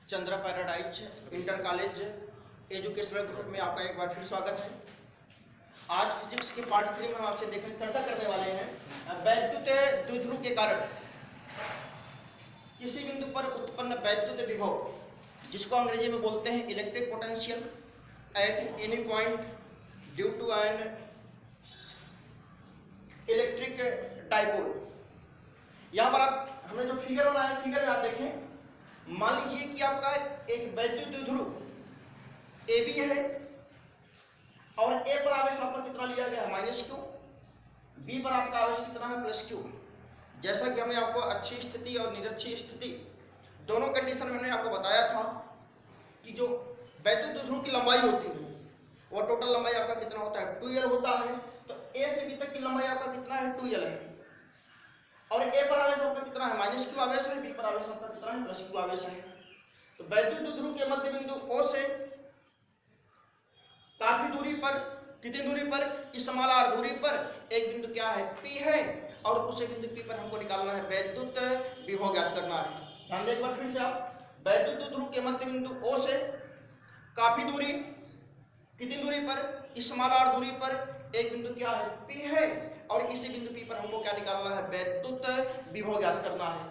Chandra paradise inter college educational group में आपका एक बार फिर स्वागत है। आज फिजिक्स के पार्ट 3 में हम आपसे चर्चा करने वाले हैं वैद्युत द्विध्रुव के कारण किसी बिंदु पर उत्पन्न वैद्युत विभव, जिसको अंग्रेजी में बोलते हैं electric potential at any point due to an electric dipole. यहाँ पर आप हमने जो फिगर बनाया, फिगर में आप देखें, मान लीजिए कि आपका एक वैद्युत द्विध्रुव ए बी है और ए पर आवेश आपका कितना लिया गया है -q, बी पर आपका आवेश कितना है +q। जैसा कि हमने आपको अच्छी स्थिति और निरक्षी स्थिति दोनों कंडीशन में हमने आपको बताया था कि जो वैद्युत द्विध्रुव की लंबाई होती है वो टोटल लंबाई आपका कितना होता है 2l होता है। तो ए से बी तक की लंबाई आपका कितना है 2l है और ए पर आवेश आपका कितना है -q आवेश है, बी पर आवेश आपका कितना है +q आवेश है। तो वैद्युत द्विध्रुव के मध्य बिंदु O से काफी दूरी पर, कितनी दूरी पर, r दूरी पर एक बिंदु क्या है P है और उस बिंदु P पर हमको निकालना है वैद्युत विभव ज्ञात करना है। ध्यान दें एक बार फिर से आप, वैद्युत द्विध्रुव के मध्य बिंदु O से काफी दूरी, कितनी दूरी पर, r दूरी पर एक बिंदु क्या है P है और इसी बिंदु P पर हमको क्या निकालना है वैद्युत विभव ज्ञात करना है।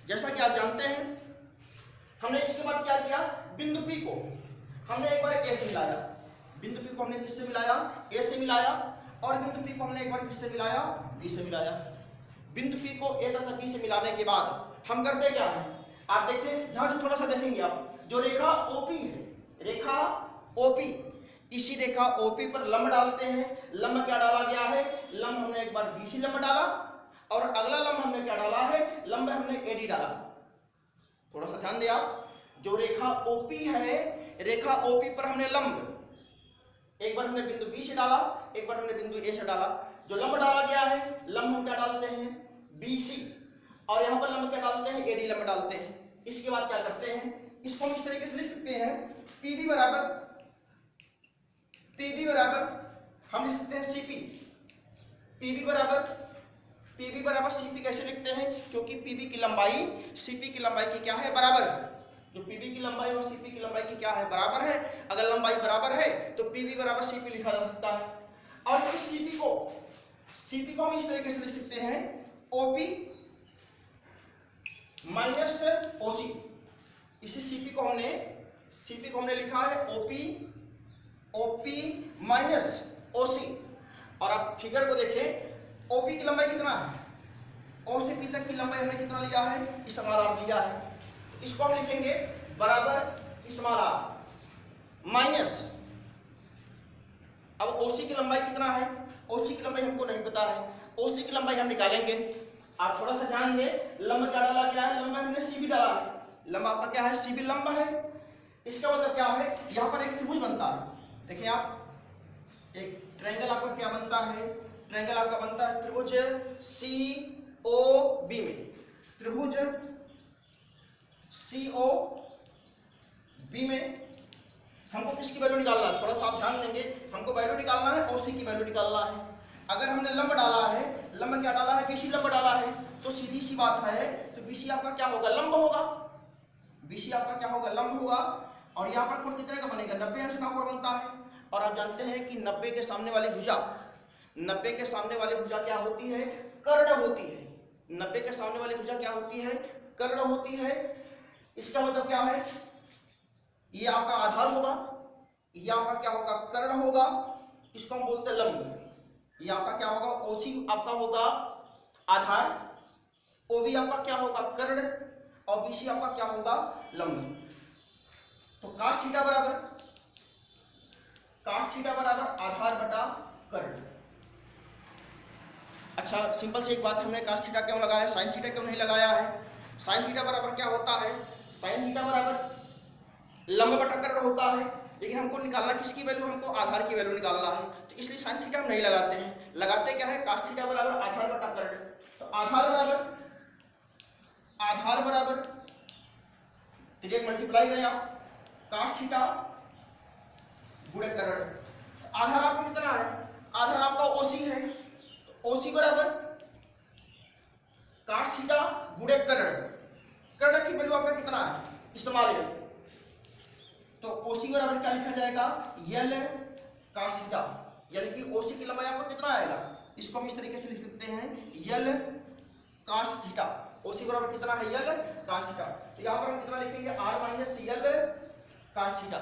जैसा कि आप जानते हैं हमने इसके बाद क्या किया, बिंदु P को हमने एक बार A से मिलाया, बिंदु P को हमने किससे मिलाया A से मिलाया और बिंदु P को हमने एक बार किससे मिलाया B से मिलाया। बिंदु P को A तथा B से मिलाने के बाद हम करते क्या है, आप देखते हैं ध्यान से थोड़ा सा देखेंगे आप, जो रेखा OP है, रेखा OP, इसी रेखा OP पर लंब डालते हैं। लंब क्या डाला गया है, लंब हमने एक बार BC लंब डाला और अगला लंब हमने क्या डाला है, लंब हमने AD डाला। थोड़ा सा ध्यान दिया, जो रेखा OP है, रेखा OP पर हमने लंब एक बार हमने बिंदु B से डाला, एक बार हमने बिंदु A से डाला। जो लंब डाला गया है, लंब हम क्या डालते हैं BC और यहाँ पर लंब क्या डालते हैं AD लंब डालते हैं। इसके बाद क्या करते हैं, इसको हम इस तरीके से लिख सकते हैं PB बराबर हम लिख सकते हैं CP, PB बराबर CP कैसे लिखते हैं, क्योंकि PB की लंबाई CP की लंबाई की क्या है बराबर है। जो PB की लंबाई और CP की लंबाई की क्या है बराबर है, अगर लंबाई बराबर है तो PB बराबर CP लिखा जा सकता है। और इस CP को हम इस तरीके से लिख सकते हैं OP माइनस OC। इसी CP को हमने लिखा है OP माइनस OC। और आप फिगर को देखें, OP की लंबाई कितना है, O से P तक की लंबाई हमने कितना लिया है, r लिया है। इसको हम लिखेंगे बराबर r माइनस, अब OC की लंबाई कितना है, OC की लंबाई हमको नहीं पता है, OC की लंबाई हम निकालेंगे। आप थोड़ा सा ध्यान दें, लंब क्या डाला गया है, लंब हमने CB डाला है, लंब आपका क्या है CB लंब है। इसका मतलब क्या है, यहाँ पर एक त्रिभुज बनता है। देखिए आप, एक ट्रायंगल आपका क्या बनता है, ट्रायंगल आपका बनता है त्रिभुज COB में, त्रिभुज COB में हमको किसकी वैल्यू निकालना है, थोड़ा सा आप ध्यान देंगे, हमको वैल्यू निकालना है OC की वैल्यू निकालना है। अगर हमने लंब डाला है, लंब क्या डाला है BC लंब डाला है, तो सीधी सी बात है, तो BC आपका क्या होगा लंब होगा, BC आपका क्या होगा लंब होगा। और यहाँ पर कोण कितने का बनेगा, 90 अंश का कोण बनता है। और आप जानते हैं कि 90 के सामने वाली भुजा, 90 के सामने वाली भुजा क्या होती है, कर्ण होती है। 90 के सामने वाली भुजा क्या होती है, कर्ण होती है। इसका मतलब क्या है, ये आपका आधार होगा, ये आपका क्या होगा कर्ण होगा, इसको हम बोलते हैं लंब। ये आपका क्या होगा OC आपका होगा आधार, OB आपका क्या होगा कर्ण और BC आपका क्या होगा लंब। तो cos थीटा बराबर आधार बटा कर्ण। अच्छा सिंपल से एक बात, हमने cos थीटा क्यों लगाया है, sin थीटा क्यों नहीं लगाया है। sin थीटा बराबर क्या होता है, sin थीटा बराबर लंब बटा कर्ण होता है, लेकिन हमको निकालना किसकी वैल्यू, हमको आधार की वैल्यू निकालना है, तो इसलिए sin थीटा हम नहीं लगाते हैं। लगाते क्या है, cos थीटा बराबर आधार बटा कर्ण। तो आधार बराबर direct मल्टीप्लाई करें आप, cos थीटा गुणे कर्ण। आधार आपको कितना है, आधार आपका OC है, तो OC बराबर cos थीटा गुणे कर्ण। कर्ण की वैल्यू आपका कितना है, स्मॉल एल, तो ओसी बराबर क्या लिखा जाएगा, यल कास थीटा, यानी कि ओसी की लंबाई आपको कितना आएगा, इसको हम इस तरीके से लिख सकते हैं यल कास थीटा। ओसी बराबर कितना है, यल कास थीटा। तो यहाँ पर हम कितना लिखेंगे, R minus L cos theta.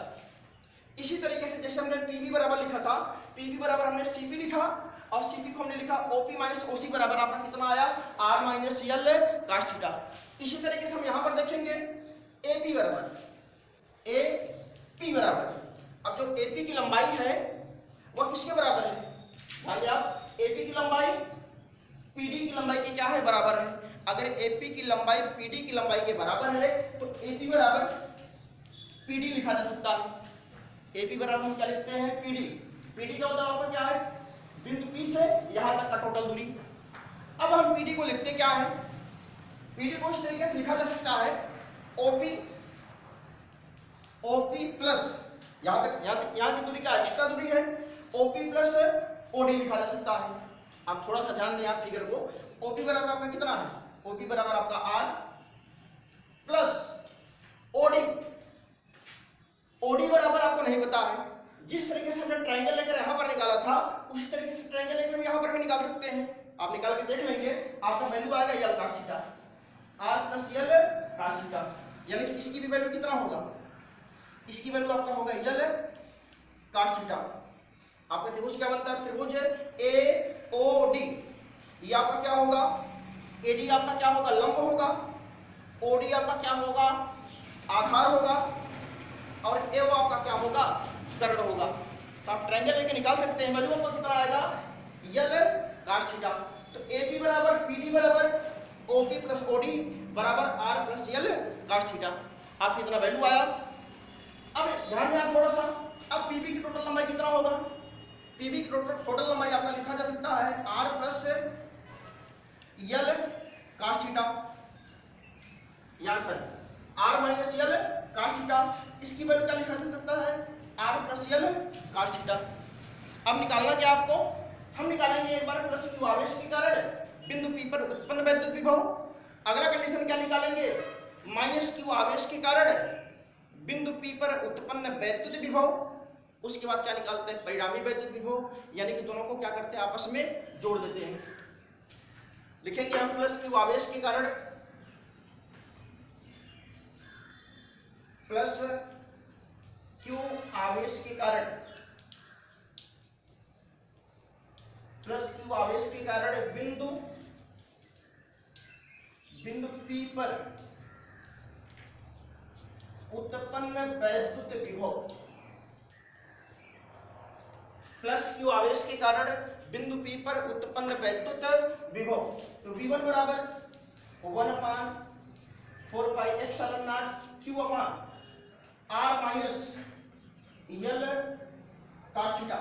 इसी तरीके से जैसे हमने पीवी बराबर लिखा था, पीवी बराबर हमने सीपी लिखा और सीपी को हमने लिखा ओपी माइनस ओसी बराबर आपका कितना आया, R minus L cos theta. इसी तरीके से हम यहाँ पर देखेंगे एपी बराबर एपी बराबर, अब जो एपी की लंबाई है वह किसके बराबर है, ध्यान दें आप, एपी की लंबाई पीडी की लंबाई के क्या है, बराबर है। अगर एपी की लंबाई पीडी की लंबाई के बराबर है तो एपी बराबर पीडी लिखा जा सकता है। एपी बराबर हम क्या लिखते हैं, पीडी। पीडी का मतलब आपका क्या है, बिंदु पी से यहां तक का टोटल दूरी। अब हम पीडी को लिखते क्या है, पीडी को इस तरीके से लिखा जा सकता है ओपी, ओपी प्लस यहां की दूरी क्या एक्स्ट्रा दूरी है, ओपी प्लस ओडी लिखा जा सकता है। आप थोड़ा सा ध्यान दें आप फिगर को, ओपी बराबर आपका कितना है, ओपी बराबर आपका आर प्लस ओडी, ओडी बराबर आपको नहीं पता है। जिस तरीके से हमने ट्रायंगल लेकर यहां पर निकाला था उसी तरीके से ट्रायंगल लेकर यहां पर भी निकाल सकते हैं। आप निकाल के देख लेंगे, आपका वैल्यू आएगा L cos theta, R plus L cos theta, यानी कि इसकी भी वैल्यू कितना होगा, इसकी वैल्यू आपका होगा यल कास थीटा। आपका त्रिभुज क्या बनता है, त्रिभुज ए ओ डी, ये आपका क्या होगा, एडी आपका क्या होगा, लंब होगा, ओडी आपका क्या होगा, आधार होगा, और ए वो आपका क्या होगा, कर्ण होगा। तो आप ट्रायंगल लेके निकाल सकते हैं, वैल्यू आपका कितना आएगा, यल कास थीटा। तो एपी बराबर पीडी बराबर ओपी प्लस ओडी बराबर R plus L cos theta. आपकी कितना वैल्यू आया। अब ध्यान दें आप थोड़ा सा, अब पीबी की टोटल लंबाई कितना होगा, पीबी की टोटल लंबाई आपका लिखा जा सकता है R plus L cos theta, या sir R minus L cos theta, इसकी वैल्यू क्या लिखा जा सकता है, R plus L cos theta. अब निकालना क्या आपको, हम निकालेंगे एक बार प्लस क्यू आवेश के कारण बिंदु पी पर उत्पन्न वैद्युत विभव। अगला कंडीशन क्या निकालेंगे, माइनस क्यू आवेश के कारण बिंदु पी पर उत्पन्न वैद्युत विभव। उसके बाद क्या निकालते हैं, परिणामी वैद्युत विभव, यानी कि दोनों को क्या करते हैं, आपस में जोड़ देते हैं। लिखेंगे हम प्लस क्यू आवेश के कारण, प्लस क्यू आवेश के कारण, प्लस क्यू आवेश के कारण बिंदु पी पर उत्पन्न वैद्युत विभव, प्लस क्यू आवेश के कारण बिंदु पी पर उत्पन्न वैद्युत विभव। तो V1 बराबर 1/4 pi epsilon naught Q upon R minus L cos theta.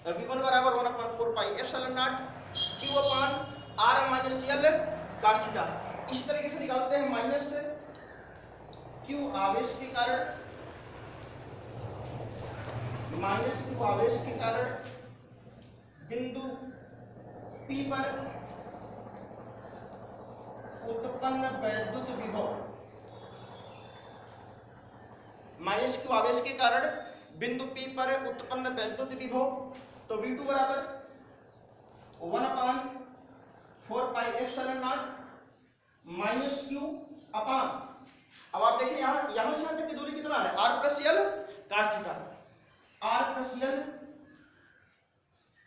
V1 बराबर 1/4 pi epsilon naught Q upon R minus L cos theta. इस तरीके से निकालते हैं माइनस Q आवेश के कारण, माइनस क्यू आवेश के कारण बिंदु P पर उत्पन्न वैद्युत विभव, माइनस क्यू आवेश के कारण बिंदु P पर उत्पन्न वैद्युत विभव। तो V2 बराबर 1/4 pi epsilon not minus Q upon, अब आप देखिए यहां से यहां तक की दूरी कितना है, R plus L cos theta, R plus L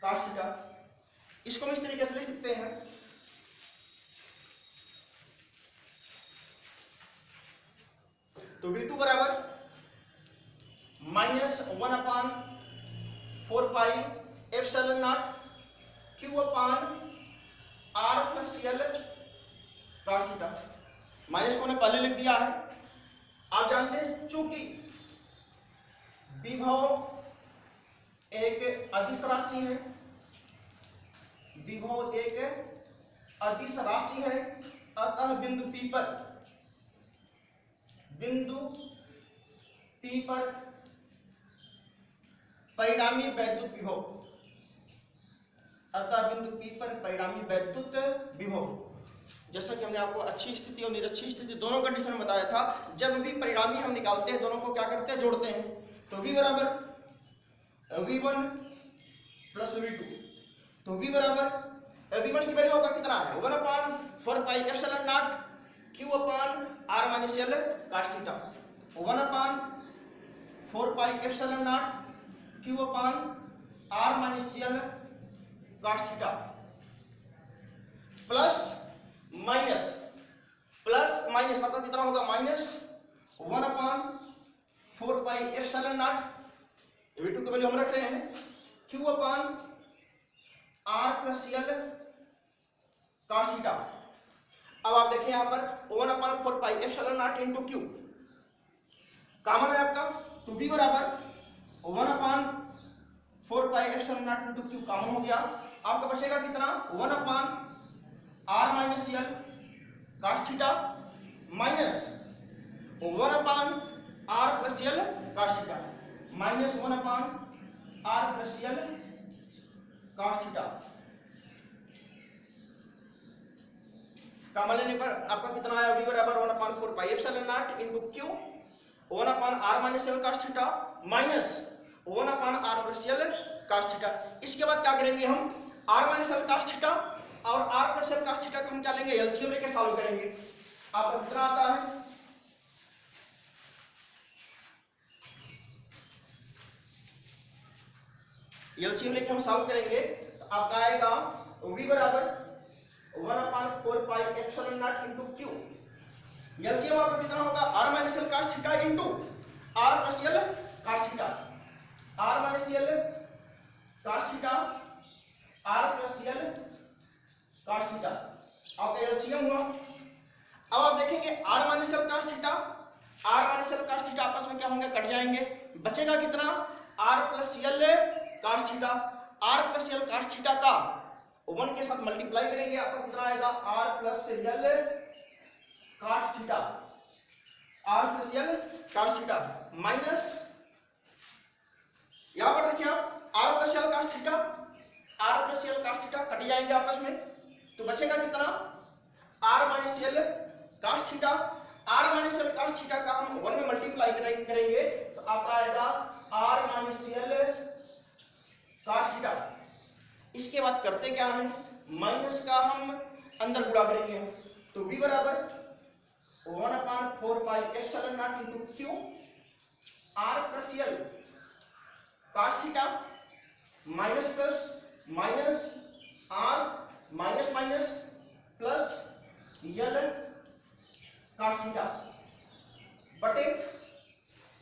cos theta. इसको हम इस तरीके से लिख सकते हैं, तो V2 बराबर minus 1/4 pi epsilon naught Q upon R plus L cos theta. Minus को हमने पहले लिख दिया है। आप जानते हैं चूंकि विभव एक अदिश राशि है, विभव एक अदिश राशि है, अतः बिंदु P पर परिणामी वैद्युत विभव, अतः बिंदु P पर परिणामी वैद्युत विभव। जैसा कि हमने आपको अच्छी स्थिति और निरक्षी स्थिति दोनों कंडीशन बताया था, जब भी परिणामी हम निकालते हैं दोनों को क्या करते हैं, जोड़ते हैं। तो v बराबर v1 प्लस v2, तो v बराबर v1 की वैल्यू आपका कितना है 1/4 pi epsilon naught q upon r minus l cos theta, 1/4 pi epsilon naught q upon r minus l cos theta, plus minus आपका कितना होगा minus 1/4 pi epsilon not, v2 की वैल्यू हम रख रहे हैं q upon r plus l cos theta. अब आप देखिए यहां पर 1/4 pi epsilon not into q common है आपका, तो v बराबर 1/4 pi epsilon not into q common हो गया। आपका बचेगा कितना 1/r minus l cos theta minus 1/r plus l cos theta, minus 1/r plus l cos theta. Common लेने पर आपका कितना आया, v बराबर 1/4 pi epsilon not into q 1/r minus l cos theta minus 1/r plus l cos theta. इसके बाद क्या करेंगे हम, r minus l cos theta और r plus l cos theta का हम क्या लेंगे, एलसीएम लेके सॉल्व करेंगे। आपका कितना आता है, एलसीएम लेके हम सॉल्व करेंगे तो आपका आएगा v बराबर 1/4 pi epsilon not into q, LCM आपका कितना होगा r minus l cos theta into r plus l cos theta, r minus l cos theta r plus l cos theta आपका एलसीएम हुआ। अब आप देखेंगे r minus l cos theta r minus l cos theta आपस में क्या होंगे, cut जाएंगे, बचेगा कितना r plus l cos theta, r plus l cos theta का 1 के साथ मल्टीप्लाई करेंगे, आपका कितना आएगा r plus l cos theta, r plus l cos theta minus यहां पर देखिए आप r plus l cos theta r plus l cos theta cut जाएंगे आपस में, तो बचेगा कितना r minus l cos theta, r minus l cos theta का हम 1 में मल्टीप्लाई करेंगे तो आपका आएगा r minus l cos theta. इसके बाद करते क्या है, माइनस का हम अंदर गुणा करेंगे, तो v बराबर 1/4 pi epsilon not into q r plus l cos theta minus plus minus r minus minus plus l cos theta बटे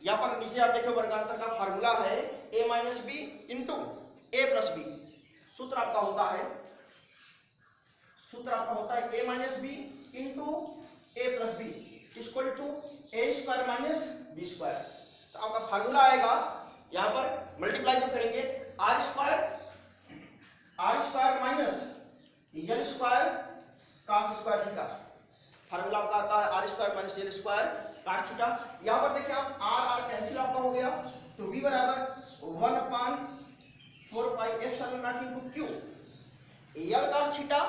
यहां पर नीचे आप देखो वर्गांतर का फार्मूला है a minus B into A plus B, सूत्र आपका होता है a minus B into A plus B equal to A square minus B square. तो आपका फार्मूला आएगा यहां पर मल्टीप्लाई जब करेंगे R square minus L square cos square theta, formula आपका आता है R square minus L square cos theta. यहां पर देखिए आप आर कैंसिल आपका हो गया, तो v बराबर 1/4 pi epsilon not into q L cos theta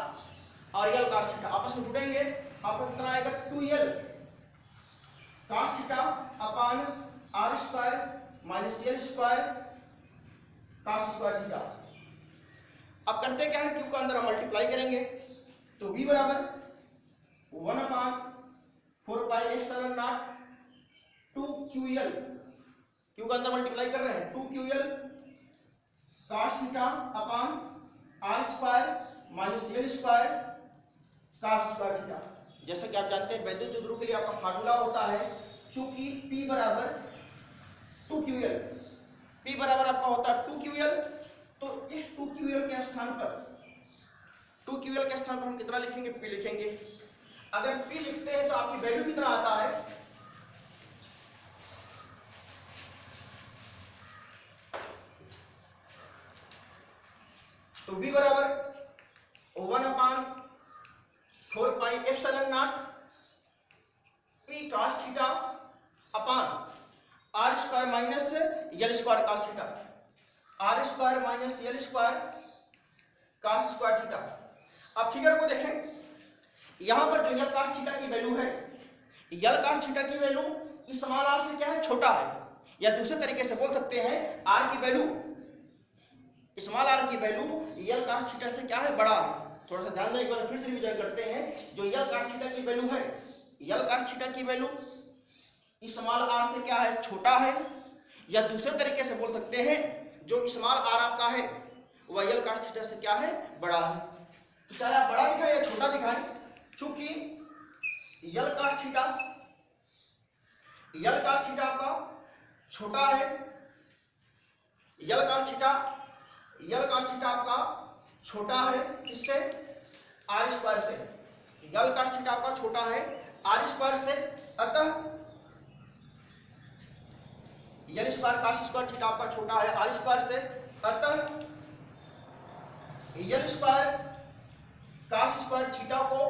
और एल cos थीटा आपस में जुड़ेंगे, आपको कितना आएगा 2l cos theta upon r square minus L square cos square theta. अब करते क्या है, q का अंदर हम मल्टीप्लाई करेंगे, तो v बराबर 1/4 pi epsilon not 2ql, q का अंदर मल्टीप्लाई कर रहे हैं 2ql cos theta upon r square minus L square cos square theta. जैसा कि आप जानते हैं वैद्युत ध्रुव के लिए आपका फार्मूला होता है, चूंकि p बराबर 2ql, p बराबर आपका होता है 2ql, तो इस 2ql के स्थान पर हम कितना लिखेंगे, p लिखेंगे। अगर p लिखते हैं तो आपकी वैल्यू कितना आता है, तो v बराबर 1/4 pi epsilon not p cos theta upon r square minus L square cos theta, r square minus L square cos square theta. अब फिगर को देखें, यहां पर जो यल cos थीटा की वैल्यू है, यल cos थीटा की वैल्यू स्मॉल r से क्या है, छोटा है, या दूसरे तरीके से बोल सकते हैं r की वैल्यू, स्मॉल r की वैल्यू यल cos थीटा से क्या है, बड़ा है। थोड़ा सा ध्यान दें, एक बार फिर से रिवीजन करते हैं। जो यल cos थीटा की वैल्यू है, यल cos थीटा की वैल्यू स्मॉल r से क्या है, छोटा है, या दूसरे तरीके से बोल सकते हैं जो स्मॉल r आपका है वह यल cos थीटा से क्या है, बड़ा है। तो चाहे आप बड़ा दिखाएं या छोटा दिखाएं, चूंकि यल cos थीटा आपका छोटा है, यल cos थीटा आपका छोटा है किससे, r स्क्वायर से। यल cos थीटा आपका छोटा है r स्क्वायर से, अतः यल स्क्वायर cos स्क्वायर थीटा आपका छोटा है r स्क्वायर से, अतः यल स्क्वायर cos स्क्वायर थीटा को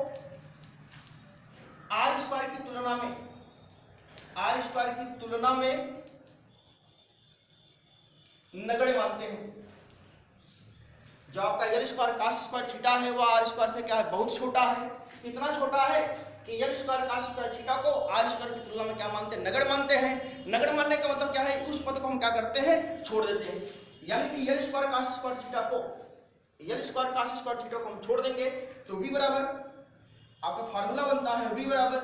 r स्क्वायर की तुलना में नगण्य मानते हैं। जो आपका यल स्क्वायर cos स्क्वायर थीटा है वह r स्क्वायर से क्या है, बहुत छोटा है, इतना छोटा है कि यल स्क्वायर cos स्क्वायर थीटा को r स्क्वायर की तुलना में क्या मानते हैं, नगण्य मानते हैं। नगण्य मानने का मतलब क्या है, उस पद को हम क्या करते हैं, छोड़ देते हैं। यानी कि यल स्क्वायर cos स्क्वायर थीटा को हम छोड़ देंगे तो v बराबर आपका फार्मूला बनता है, v बराबर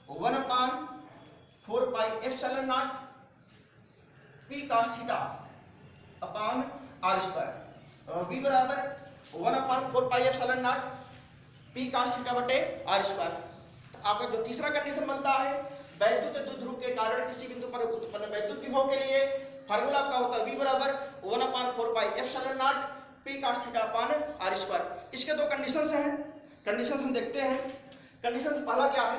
1/4 pi epsilon not p cos theta upon r square. v बराबर 1/4 pi epsilon not p cos theta बटे r स्क्वायर। आपका जो तीसरा कंडीशन बनता है, वैद्युत द्विध्रुव के कारण किसी बिंदु पर उत्पन्न वैद्युत विभव के लिए फार्मूला आपका होता है v बराबर 1/4 pi epsilon not p cos theta upon r square. इसके दो कंडीशंस हैं, कंडीशंस हम देखते हैं। कंडीशन पहला क्या है,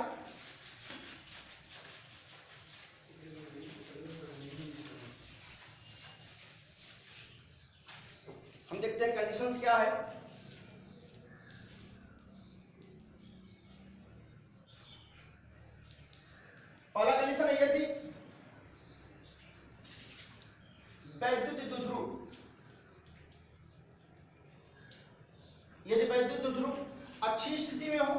हम देखते हैं कंडीशंस क्या है। पहला कंडीशन है यदि वैद्युत द्विध्रुव अच्छी स्थिति में हो,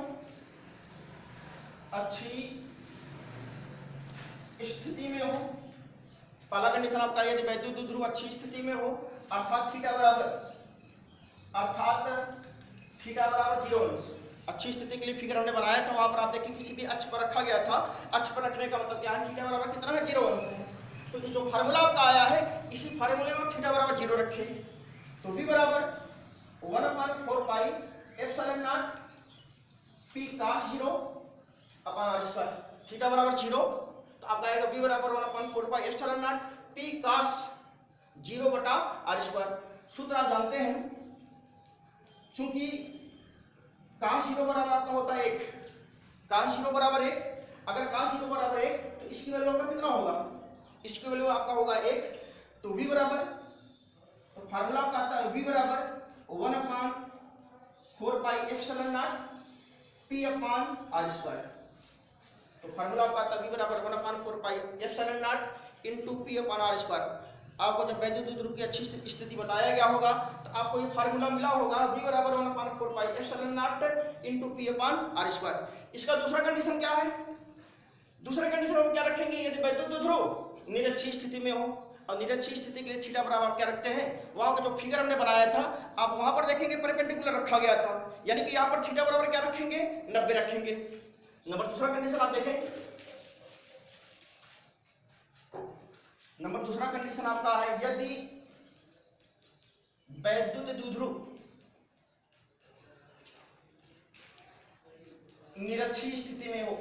पहला कंडीशन आपका यदि वैद्युत द्विध्रुव अच्छी स्थिति में हो, अर्थात थीटा बराबर 0 अंश। अच्छी स्थिति के लिए फिगर हमने बनाया था, वहां पर आप देखिए किसी भी अक्ष पर रखा गया था। अक्ष पर रखने का मतलब क्या है, थीटा बराबर कितना है, 0 अंश है। तो ये जो फार्मूला आपका आया है, इसी फार्मूले में थीटा बराबर 0 रखें तो v बराबर 1/4 pi epsilon not p cos 0 upon r square. Theta बराबर 0 तो आपका आएगा v बराबर 1/4 pi epsilon not p cos 0 बटा r स्क्वायर। सूत्र आप जानते हैं, चूंकि cos 0 बराबर आपका होता है 1, cos 0 बराबर 1, अगर cos 0 बराबर 1 तो इसकी वैल्यू आपका कितना होगा, इसकी वैल्यू आपका होगा 1। तो v बराबर, तो फार्मूला आपका आता है v बराबर 1/4 pi epsilon not p upon r square. तो फार्मूला आपका आता है v बराबर 1/4 pi epsilon not into p upon r square. आपको जब वैद्युत द्विध्रुव की अच्छी स्थिति बताया गया होगा तो आपको ये फार्मूला मिला होगा, v बराबर 1/4 pi epsilon not into p upon r square. इसका दूसरा कंडीशन क्या है, दूसरे कंडीशन में क्या रखेंगे, यदि वैद्युत द्विध्रुव निरक्षीय स्थिति में हो, और निरक्षीय स्थिति के लिए थीटा बराबर क्या रखते हैं, वहां का जो फिगर हमने बनाया था आप वहां पर देखेंगे परपेंडिकुलर रखा गया था, यानी कि यहाँ पर थीटा बराबर क्या रखेंगे, 90 रखेंगे। नंबर दूसरा कंडीशन आप देखें, नंबर दूसरा कंडीशन आपका है यदि वैद्युत द्विध्रुव निरक्षीय स्थिति में हो,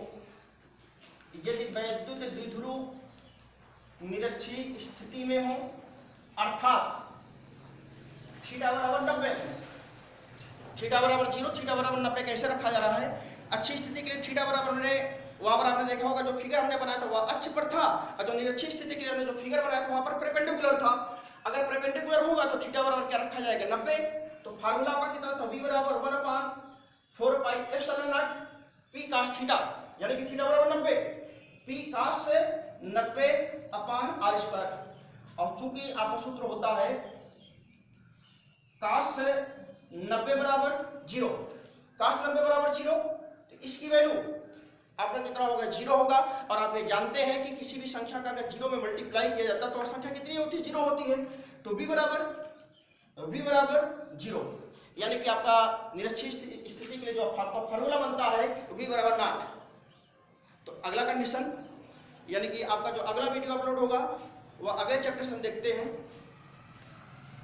यदि वैद्युत द्विध्रुव निरक्षीय स्थिति में हो, अर्थात थीटा बराबर 90, थीटा बराबर 0, थीटा बराबर 90 कैसे रखा जा रहा है, अच्छी स्थिति के लिए थीटा बराबर हमने वहां पर आपने देखा होगा जो फिगर हमने बनाया था वह अक्ष पर था, और जो निरक्षीय स्थिति के लिए हमने जो फिगर बनाया था वहां पर परपेंडिकुलर था। अगर परपेंडिकुलर होगा तो थीटा बराबर क्या रखा जाएगा, 90। तो फार्मूला आपका कितना था, v बराबर 1/4 pi epsilon not p cos theta, यानी कि थीटा बराबर 90, p cos 90 upon r square. और चूंकि आपका सूत्र होता है cos 90 बराबर 0, cos 90 बराबर 0, तो इसकी वैल्यू आपका कितना होगा, 0 होगा। और आप ये जानते हैं कि किसी भी संख्या का अगर 0 में मल्टीप्लाई किया जाता है तो वह संख्या कितनी होती है, 0 होती है। तो v बराबर 0, यानी कि आपका निरक्षीय स्थिति के लिए जो आपका फॉर्मूला बनता है v बराबर 0। तो अगला कंडीशन, यानी कि आपका जो अगला वीडियो अपलोड होगा वह अगले चैप्टर से हम देखते हैं।